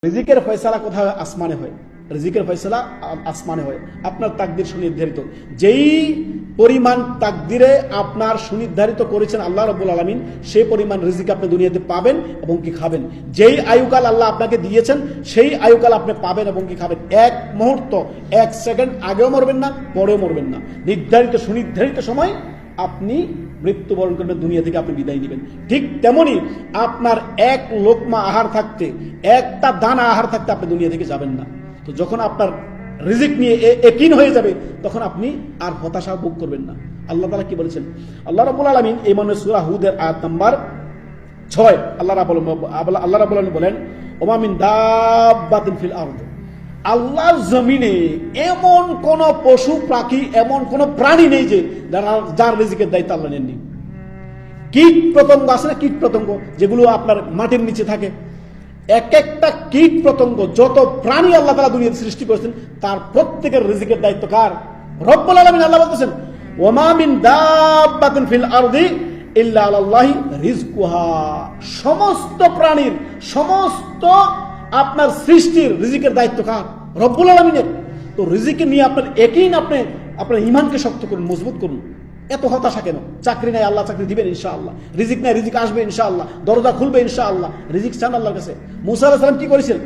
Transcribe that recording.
রিজিকের ফয়সালা কোথায়? আসমানে হয়। রিজিকের ফয়সালা আসমানে হয়, আপনার তাকদির সুনির্ধারিত। যেই পরিমাণ তাকদিরে আপনার সুনির্ধারিত করেছেন আল্লাহ রাব্বুল আলামিন, সেই পরিমাণ রিজিক আপনি দুনিয়াতে পাবেন এবং কি খাবেন। যেই আয়ুকাল আল্লাহ আপনাকে দিয়েছেন সেই আয়ুকাল আপনি পাবেন এবং কি খাবেন। এক মুহূর্ত, এক সেকেন্ড আগেও মরবেন না, পরেও মরবেন না। নির্ধারিত সুনির্ধারিত সময় আপনি মৃত্যুবরণ করবেন, দুনিয়া থেকে আপনি বিদায় নেবেন। ঠিক তেমনি আপনার এক লোকমা আহার থাকতে, একটা দানা আহার থাকতে আপনি দুনিয়া থেকে যাবেন না। তো যখন আপনার রিজিক নিয়ে একিন হয়ে যাবে, তখন আপনি আর হতাশা ভোগ করবেন না। আল্লাহ তাআলা কি বলেছেন? আল্লাহ রাব্বুল আলামিন এই মানে সূরা হুদের আয়াত নাম্বার 6 আল্লাহ রাব্বুল আলামিন বলেন, ওমা মিন দাব্বাতিন ফিল আরদ, আল্লাহর জমিনে এমন কোন পশু পাখি, এমন কোন প্রাণী নেই যে যার রিজিকের দায়িত্ব আল্লাহ নেননি। কীট পতঙ্গ আছে না, কীট পতঙ্গ যেগুলো আপনার মাটির নিচে থাকে, এক একটা কীট পতঙ্গ, যত প্রাণী আল্লাহ তাআলা দুনিয়াতে সৃষ্টি করেছেন, তার প্রত্যেকের রিজিকের দায়িত্ব কার? রব্বুল আলামিন। আল্লাহ বলতেছেন, ওমা মিন দাব্বাতিন ফিল আরদি ইল্লা আলাল্লাহি রিজকুহা, সমস্ত প্রাণীর, সমস্ত আপনার সৃষ্টির রিজিকের দায়িত্ব কার? রব্বুল আলামিনের। তো রিজিক নিয়ে আপনার একই আপনার ঈমানকে শক্ত করুন, মজবুত করুন। এত হতাশা কেন? চাকরি নাই, আল্লাহ চাকরি দিবেন ইনশাআল্লাহ। রিজিক নাই, রিজিক আসবে ইনশাআল্লাহ। দরজা খুলবে ইনশাআল্লাহ। রিজিক চান আল্লাহর কাছে। মুসা আলাইহিস সালাম কি করেছিলেন?